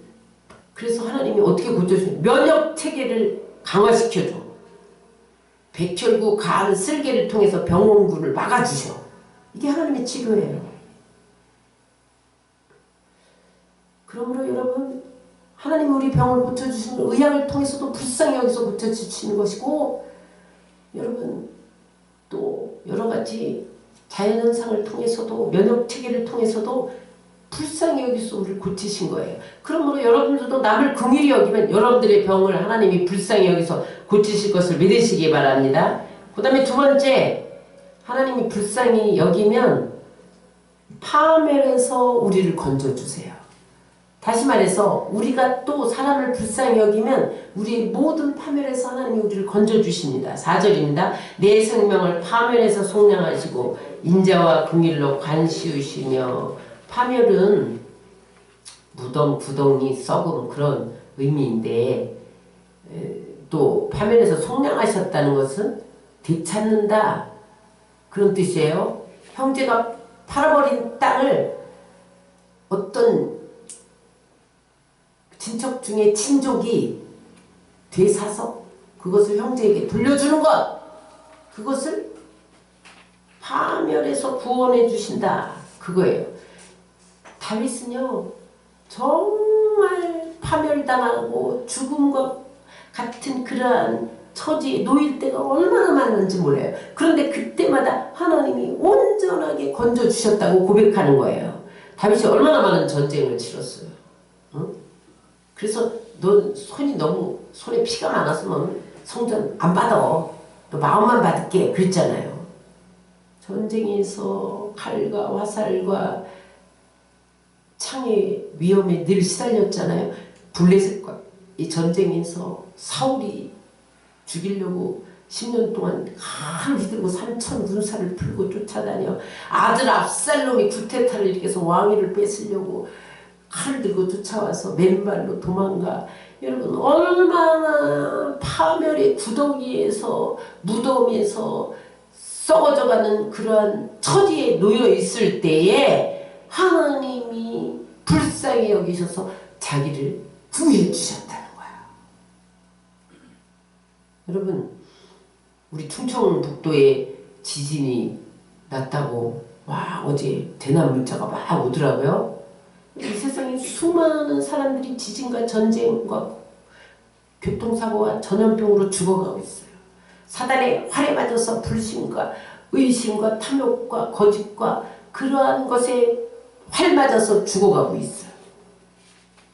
그래서 하나님이 어떻게 고쳐주세요? 면역체계를 강화시켜줘. 백혈구, 간, 쓸개를 통해서 병원군을 막아주셔. 이게 하나님의 치료예요. 그러므로 여러분, 하나님 우리 병을 고쳐주시는 의학을 통해서도 불쌍히 여기서 고쳐주시는 것이고, 여러분 또 여러가지 자연현상을 통해서도 면역체계를 통해서도 불쌍히 여기서 우리를 고치신 거예요. 그러므로 여러분들도 남을 긍휼히 여기면 여러분들의 병을 하나님이 불쌍히 여기서 고치실 것을 믿으시기 바랍니다. 그 다음에 두 번째, 하나님이 불쌍히 여기면 파멸에서 우리를 건져주세요. 다시 말해서 우리가 또 사람을 불쌍히 여기면 우리의 모든 파멸에서 하나님이 우리를 건져주십니다. 4절입니다. 내 생명을 파멸에서 속량하시고 인자와 긍휼로 관시우시며, 파멸은 무덤, 구덩이, 썩음 그런 의미인데, 또 파멸에서 속량하셨다는 것은 되찾는다 그런 뜻이에요. 형제가 팔아버린 땅을 어떤 친척 중에 친족이 되사서 그것을 형제에게 돌려주는 것, 그것을 파멸에서 구원해 주신다 그거예요. 다윗은요 정말 파멸당하고 죽음과 같은 그러한 처지에 놓일 때가 얼마나 많은지 몰라요. 그런데 그때마다 하나님이 온전하게 건져주셨다고 고백하는 거예요. 다윗이 얼마나 많은 전쟁을 치렀어요. 응? 그래서 넌 손에 피가 많았으면 성전 안 받아. 너 마음만 받을게 그랬잖아요. 전쟁에서 칼과 화살과 창의 위험에 늘 시달렸잖아요. 블레셋과 이 전쟁에서 사울이 죽이려고 10년 동안 칼을 휘두르고 3천 군사를 풀고 쫓아다녀 아들 압살롬이 구테타를 일으켜서 왕위를 뺏으려고 칼을 들고 쫓아와서 맨발로 도망가. 여러분 얼마나 파멸의 구덩이에서 무덤에서 썩어져가는 그러한 처지에 놓여 있을 때에 하나님이 불쌍히 여기셔서 자기를 구해 주셨다는 거야. 여러분 우리 충청북도에 지진이 났다고 와 어제 대남 문자가 막 오더라고요. 이 세상에 수많은 사람들이 지진과 전쟁과 교통사고와 전염병으로 죽어가고 있어요. 사단의 활에 맞아서 불신과 의심과 탐욕과 거짓과 그러한 것에 활 맞아서 죽어가고 있어요.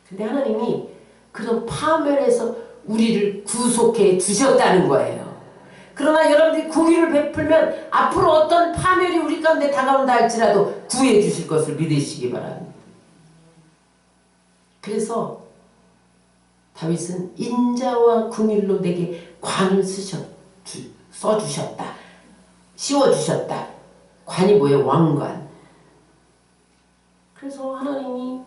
근데 하나님이 그런 파멸에서 우리를 구속해 주셨다는 거예요. 그러나 여러분들이 긍휼을 베풀면 앞으로 어떤 파멸이 우리 가운데 다가온다 할지라도 구해 주실 것을 믿으시기 바랍니다. 그래서 다윗은 인자와 긍휼로 내게 관을 써주셨다. 씌워주셨다. 관이 뭐예요? 왕관. 그래서 하나님이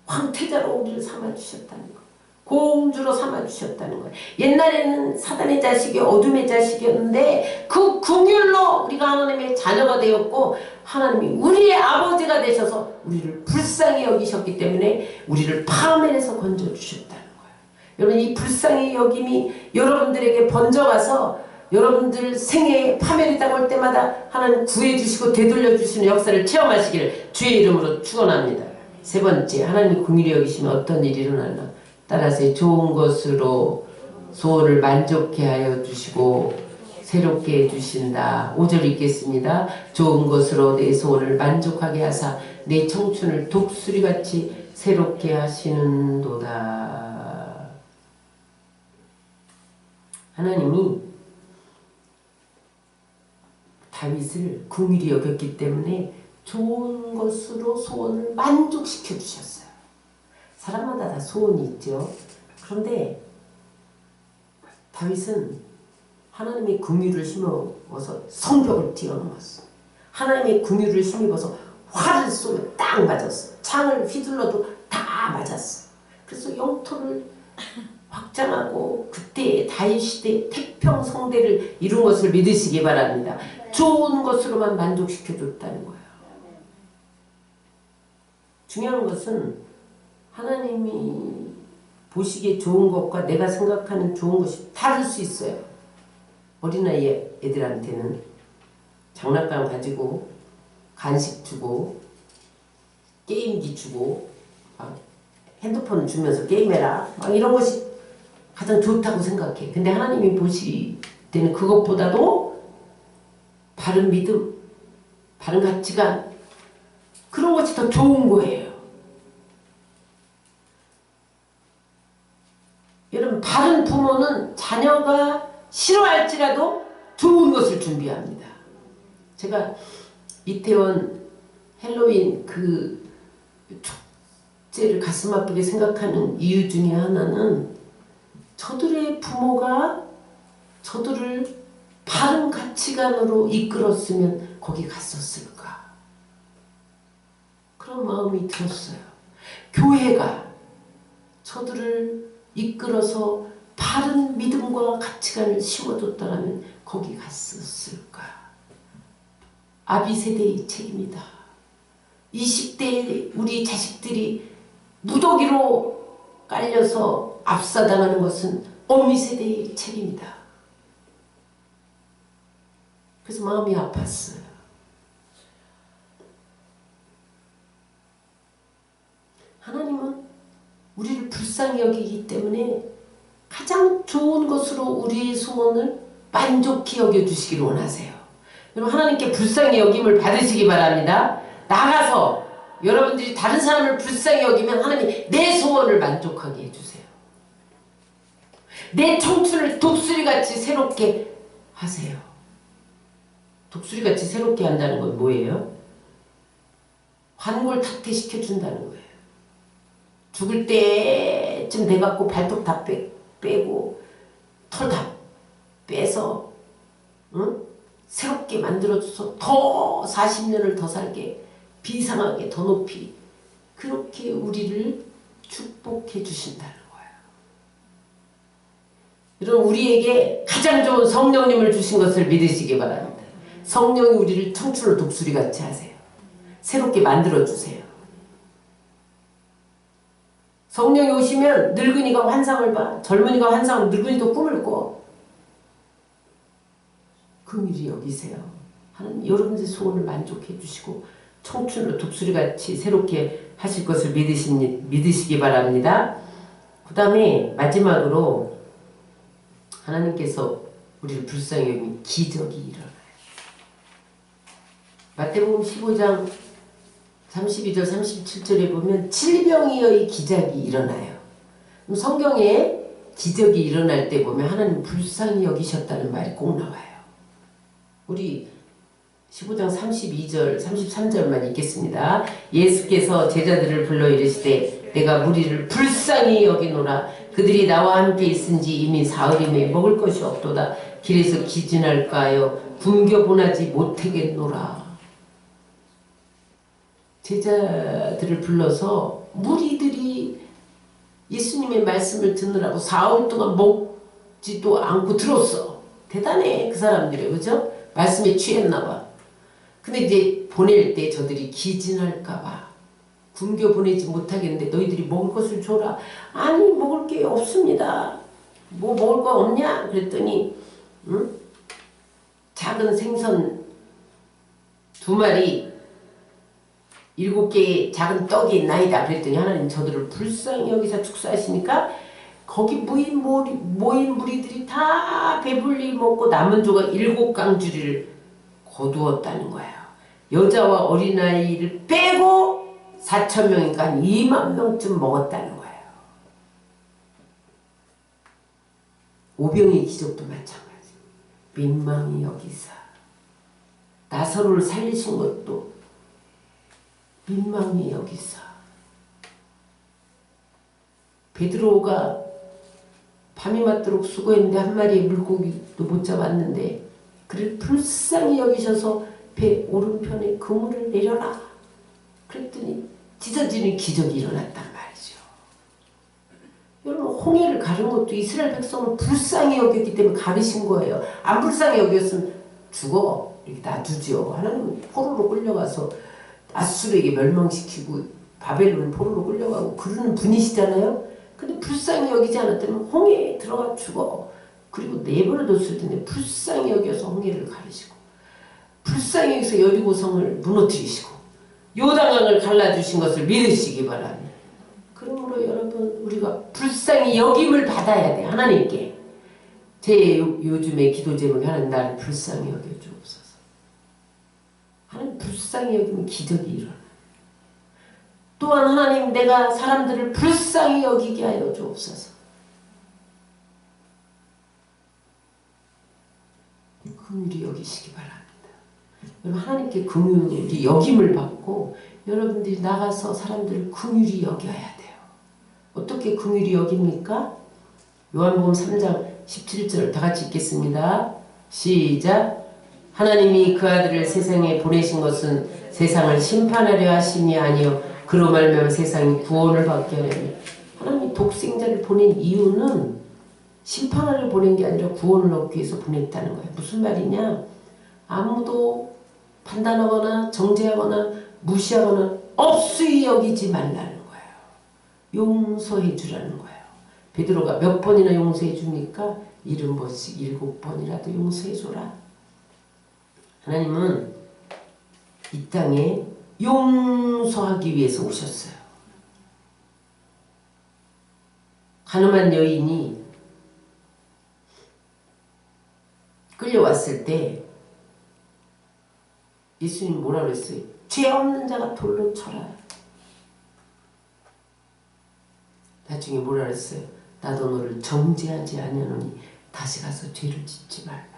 황태자로 우리를 삼아주셨다는 거. 공주로 삼아주셨다는 거예요. 옛날에는 사단의 자식이 어둠의 자식이었는데 그 긍휼로 우리가 하나님의 자녀가 되었고 하나님이 우리의 아버지가 되셔서 우리를 불쌍히 여기셨기 때문에 우리를 파멸에서 건져주셨다는 거예요. 여러분 이 불쌍히 여김이 여러분들에게 번져가서 여러분들 생애에 파멸이 다가올 때마다 하나님 구해주시고 되돌려주시는 역사를 체험하시기를 주의 이름으로 축원합니다. 세 번째, 하나님이 긍휼히 여기시면 어떤 일이 일어나나. 따라서 좋은 것으로 소원을 만족케 하여 주시고 새롭게 해주신다. 5절 읽겠습니다. 좋은 것으로 내 소원을 만족하게 하사 내 청춘을 독수리같이 새롭게 하시는도다. 하나님이 다윗을 긍휼히 여겼기 때문에 좋은 것으로 소원을 만족시켜 주셨어요. 사람마다 다 소원이 있죠. 그런데 다윗은 하나님의 긍휼을 힘입어서 성벽을 뛰어넘었어. 하나님의 긍휼을 힘입어서 활을 쏘면 딱 맞았어. 창을 휘둘러도 다 맞았어. 그래서 영토를 확장하고 그때 다윗 시대 태평성대를 이룬 것을 믿으시기 바랍니다. 좋은 것으로만 만족시켜줬다는 거예요. 중요한 것은 하나님이 보시기에 좋은 것과 내가 생각하는 좋은 것이 다를 수 있어요. 어린아이 애들한테는 장난감 가지고 간식 주고 게임기 주고 핸드폰 주면서 게임해라 막 이런 것이 가장 좋다고 생각해. 근데 하나님이 보실 때는 그것보다도 바른 믿음, 바른 가치관, 그런 것이 더 좋은 거예요. 여러분, 바른 부모는 자녀가 싫어할지라도 좋은 것을 준비합니다. 제가 이태원 헬로윈 그 축제를 가슴 아프게 생각하는 이유 중에 하나는 저들의 부모가 저들을 바른 가치관으로 이끌었으면 거기 갔었을까? 그런 마음이 들었어요. 교회가 저들을 이끌어서 바른 믿음과 가치관을 심어줬더라면 거기 갔었을까? 아비 세대의 책임이다. 20대의 우리 자식들이 무더기로 깔려서 압사당하는 것은 어미 세대의 책임이다. 그래서 마음이 아팠어요. 하나님은 우리를 불쌍히 여기기 때문에 가장 좋은 것으로 우리의 소원을 만족히 여겨주시기를 원하세요. 여러분, 하나님께 불쌍히 여김을 받으시기 바랍니다. 나가서 여러분들이 다른 사람을 불쌍히 여기면 하나님이 내 소원을 만족하게 해주세요. 내 청춘을 독수리같이 새롭게 하세요. 독수리같이 새롭게 한다는 건 뭐예요? 환골탁태시켜준다는 거예요. 죽을 때쯤 돼갖고 발톱 다 빼고 털 다 빼서 새롭게 만들어줘서 더 40년을 더 살게 비상하게 더 높이 그렇게 우리를 축복해 주신다는 거예요. 여러분, 우리에게 가장 좋은 성령님을 주신 것을 믿으시기 바랍니다. 성령이 우리를 청춘을 독수리같이 하세요. 새롭게 만들어주세요. 성령이 오시면 늙은이가 환상을 봐. 젊은이가 환상을, 늙은이도 꿈을 꿔. 긍휼히 여기세요. 하나님, 여러분들의 소원을 만족해 주시고 청춘으로 독수리같이 새롭게 하실 것을 믿으시기 바랍니다. 그 다음에 마지막으로 하나님께서 우리를 불쌍히 여기면 기적이 일어나요. 마태복음 15장 32절 37절에 보면 질병이의 기적이 일어나요. 그럼 성경에 기적이 일어날 때 보면 하나님 불쌍히 여기셨다는 말이 꼭 나와요. 우리 15장 32절 33절만 읽겠습니다. 예수께서 제자들을 불러 이르시되 내가 무리를 불쌍히 여기노라. 그들이 나와 함께 있은지 이미 사흘이매 먹을 것이 없도다. 길에서 기진할까 하여 굶겨 보나지 못하겠노라. 제자들을 불러서 무리들이 예수님의 말씀을 듣느라고 사흘 동안 먹지도 않고 들었어. 대단해, 그 사람들이. 그죠? 말씀에 취했나봐. 근데 이제 보낼 때 저들이 기진할까봐 굶겨 보내지 못하겠는데 너희들이 먹을 것을 줘라. 아니, 먹을 게 없습니다. 뭐 먹을 거 없냐? 그랬더니 작은 생선 2마리 7개의 작은 떡이 있나이다. 그랬더니 하나님 저들을 불쌍히 여기서 축사하시니까 거기 모인 무리들이 다 배불리 먹고 남은 조각 7강주리를 거두었다는 거예요. 여자와 어린아이를 빼고 4,000명이니까 2만 명쯤 먹었다는 거예요. 오병의 기적도 마찬가지. 민망히 여기사 나사로를 살리신 것도 민망히 여기사. 베드로가 밤이 맞도록 수고했는데 한 마리의 물고기도 못 잡았는데 그를 불쌍히 여기셔서 배 오른편에 그물을 내려라. 그랬더니 찢어지는 기적이 일어났단 말이죠. 여러분, 홍해를 가른 것도 이스라엘 백성을 불쌍히 여겼기 때문에 가르신 거예요. 안 불쌍히 여겼으면 죽어. 이렇게 놔두죠. 하나님은 포로로 끌려가서 아수르에게 멸망시키고 바벨론 포로로 끌려가고 그러는 분이시잖아요. 근데 불쌍히 여기지 않았다면 홍해에 들어가 죽어. 그리고 내버려뒀을 텐데 불쌍히 여겨서 홍해를 가르시고 불쌍히 여기서 여리고성을 무너뜨리시고 요단강을 갈라주신 것을 믿으시기 바랍니다. 그러므로 여러분 우리가 불쌍히 여김을 받아야 돼. 하나님께. 제 요즘에 기도 제목이 하나님 나를 불쌍히 여겨주옵소서. 하나님 불쌍히 여기면 기적이 일어나. 또한 하나님 내가 사람들을 불쌍히 여기게 하여 주옵소서. 긍휼히 여기시기 바랍니다. 여러분 하나님께 긍휼히 여김을 받고 여러분들이 나가서 사람들을 긍휼히 여겨야 돼요. 어떻게 긍휼히 여깁니까? 요한복음 3장 17절 다 같이 읽겠습니다. 시작. 하나님이 그 아들을 세상에 보내신 것은 세상을 심판하려 하심이 아니요 그로 말미암아 세상이 구원을 받게 하려니. 하나님이 독생자를 보낸 이유는 심판하려 보낸 게 아니라 구원을 얻기 위해서 보냈다는 거예요. 무슨 말이냐? 아무도 판단하거나 정죄하거나 무시하거나 없이 여기지 말라는 거예요. 용서해 주라는 거예요. 베드로가 몇 번이나 용서해 줍니까? 70번씩 7번이라도 용서해 줘라. 하나님은 이 땅에 용서하기 위해서 오셨어요. 가늠한 여인이 끌려왔을 때 예수님 뭐라 그랬어요? 죄 없는 자가 돌로 쳐라. 나중에 뭐라 그랬어요? 나도 너를 정죄하지 아니하노니 다시 가서 죄를 짓지 말라.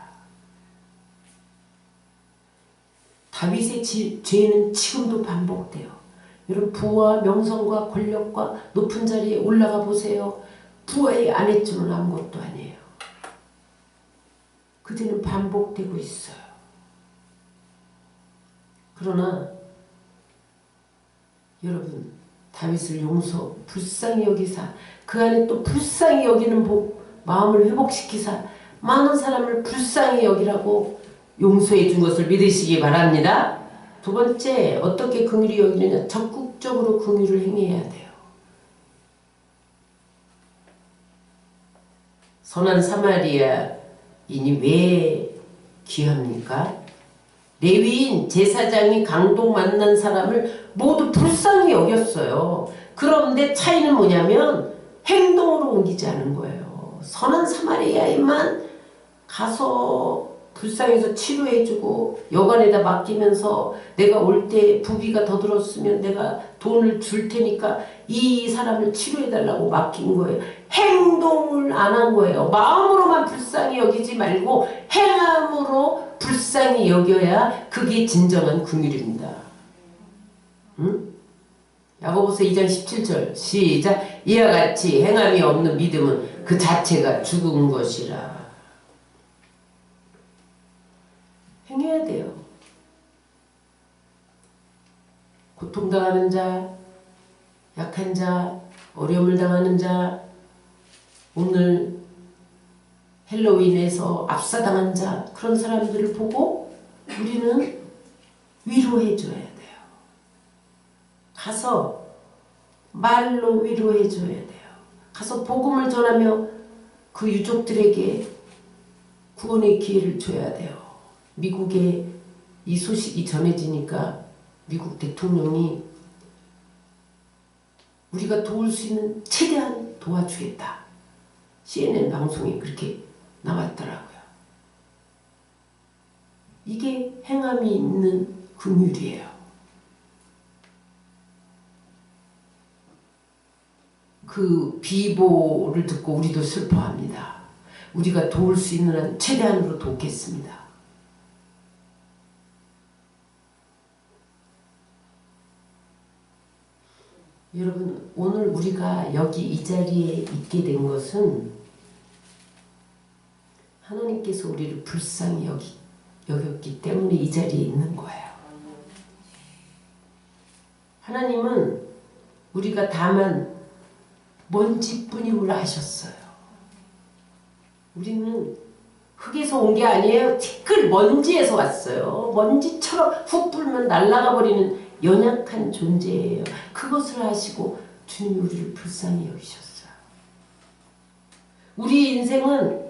다윗의 죄는 지금도 반복돼요. 여러분 부와 명성과 권력과 높은 자리에 올라가 보세요. 부하의 아내쯤은 아무것도 아니에요. 그 죄는 반복되고 있어요. 그러나 여러분 다윗을 불쌍히 여기사 그 안에 또 불쌍히 여기는 마음을 회복시키사 많은 사람을 불쌍히 여기라고 용서해 준 것을 믿으시기 바랍니다. 두 번째 어떻게 긍휼히 여기느냐? 적극적으로 긍휼을 행해야 돼요. 선한 사마리아인이 왜 귀합니까? 레위인 제사장이 강도 만난 사람을 모두 불쌍히 여겼어요. 그런데 차이는 뭐냐면 행동으로 옮기지 않은 거예요. 선한 사마리아인만 가서 불쌍해서 치료해주고 여관에다 맡기면서 내가 올 때 부비가 더 들었으면 내가 돈을 줄 테니까 이 사람을 치료해달라고 맡긴 거예요. 행동을 안 한 거예요. 마음으로만 불쌍히 여기지 말고 행함으로 불쌍히 여겨야 그게 진정한 긍휼입니다. 응? 야고보서 2장 17절 시작. 이와 같이 행함이 없는 믿음은 그 자체가 죽은 것이라. 행해야 돼요. 고통당하는 자, 약한 자, 어려움을 당하는 자, 오늘 헬로윈에서 압사당한 자, 그런 사람들을 보고 우리는 위로해 줘야 돼요. 가서 말로 위로해 줘야 돼요. 가서 복음을 전하며 그 유족들에게 구원의 기회를 줘야 돼요. 미국에 이 소식이 전해지니까 미국 대통령이 우리가 도울 수 있는 최대한 도와주겠다. CNN 방송에 그렇게 나왔더라고요. 이게 행함이 있는 긍휼이에요. 그 비보를 듣고 우리도 슬퍼합니다. 우리가 도울 수 있는 한 최대한으로 돕겠습니다. 여러분 오늘 우리가 여기 이 자리에 있게 된 것은 하나님께서 우리를 불쌍히 여겼기 때문에 이 자리에 있는 거예요. 하나님은 우리가 다만 먼지뿐임을 아셨어요. 우리는 흙에서 온 게 아니에요. 티끌 먼지에서 왔어요. 먼지처럼 훅 불면 날아가 버리는 연약한 존재예요. 그것을 아시고 주님이 우리를 불쌍히 여기셨어요. 우리 인생은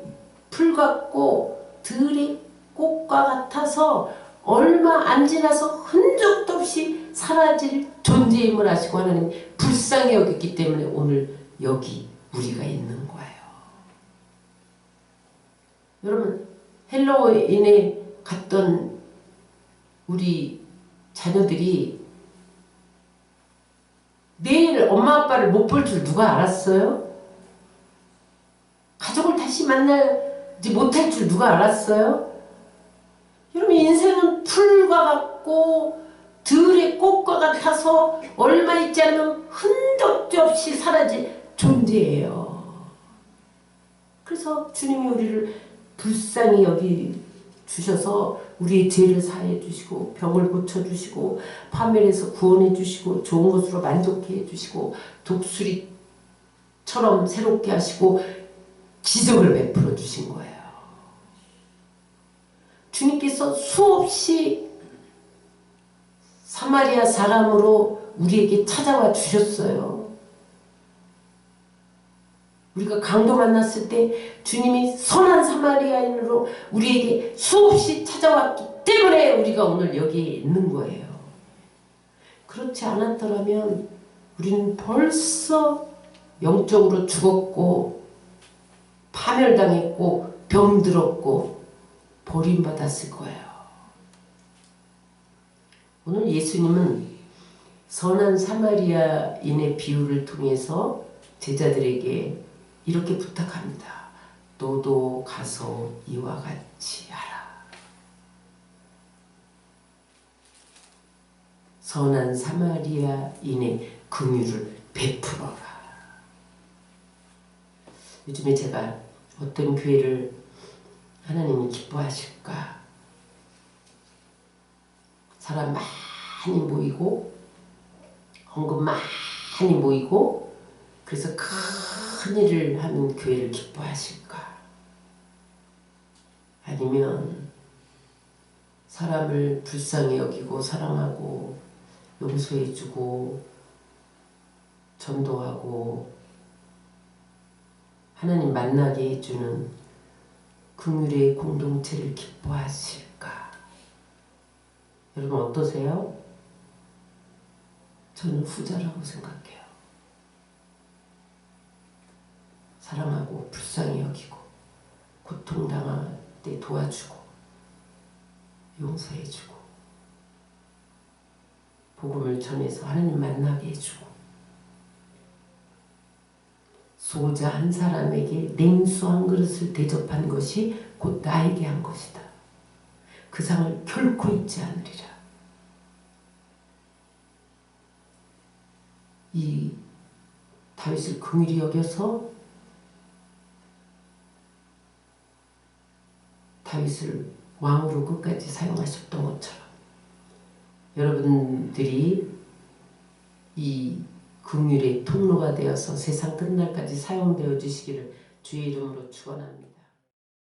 풀 같고 들의 꽃과 같아서 얼마 안 지나서 흔적도 없이 사라질 존재임을 아시고 하나님 불쌍히 여겼기 때문에 오늘 여기 우리가 있는 거예요. 여러분, 헬로윈에 갔던 우리 자녀들이 내일 엄마 아빠를 못 볼 줄 누가 알았어요? 가족을 다시 만나지 못할 줄 누가 알았어요? 여러분, 인생은 풀과 같고 들의 꽃과 같아서 얼마 있지 않으면 흔적도 없이 사라질 존재예요. 그래서 주님이 우리를 불쌍히 여기 주셔서 우리의 죄를 사해 주시고 병을 고쳐 주시고 파멸에서 구원해 주시고 좋은 것으로 만족해 주시고 독수리처럼 새롭게 하시고 기적을 베풀어 주신 거예요. 주님께서 수없이 사마리아 사람으로 우리에게 찾아와 주셨어요. 우리가 강도 만났을 때 주님이 선한 사마리아인으로 우리에게 수없이 찾아왔기 때문에 우리가 오늘 여기에 있는 거예요. 그렇지 않았더라면 우리는 벌써 영적으로 죽었고 파멸당했고 병들었고 버림받았을 거예요. 오늘 예수님은 선한 사마리아인의 비유를 통해서 제자들에게 이렇게 부탁합니다. 너도 가서 이와 같이 하라. 선한 사마리아인의 긍휼을 베풀어라. 요즘에 제가 어떤 교회를 하나님이 기뻐하실까? 사람 많이 모이고 헌금 많이 모이고 그래서 큰 일을 하는 교회를 기뻐하실까? 아니면 사람을 불쌍히 여기고 사랑하고 용서해주고 전도하고 하나님 만나게 해주는 긍휼의 공동체를 기뻐하실까? 여러분 어떠세요? 저는 후자라고 생각해요. 사랑하고 불쌍히 여기고 고통당할 때 도와주고 용서해주고 복음을 전해서 하나님 만나게 해주고 소자 한 사람에게 냉수 한 그릇을 대접한 것이 곧 나에게 한 것이다. 그 상을 결코 잊지 않으리라. 이 다윗을 긍휼히 여겨서 다윗을 왕으로 끝까지 사용하셨던 것처럼 여러분들이 이 긍휼의 통로가 되어서 세상 끝날까지 사용되어 주시기를 주의 이름으로 축원합니다.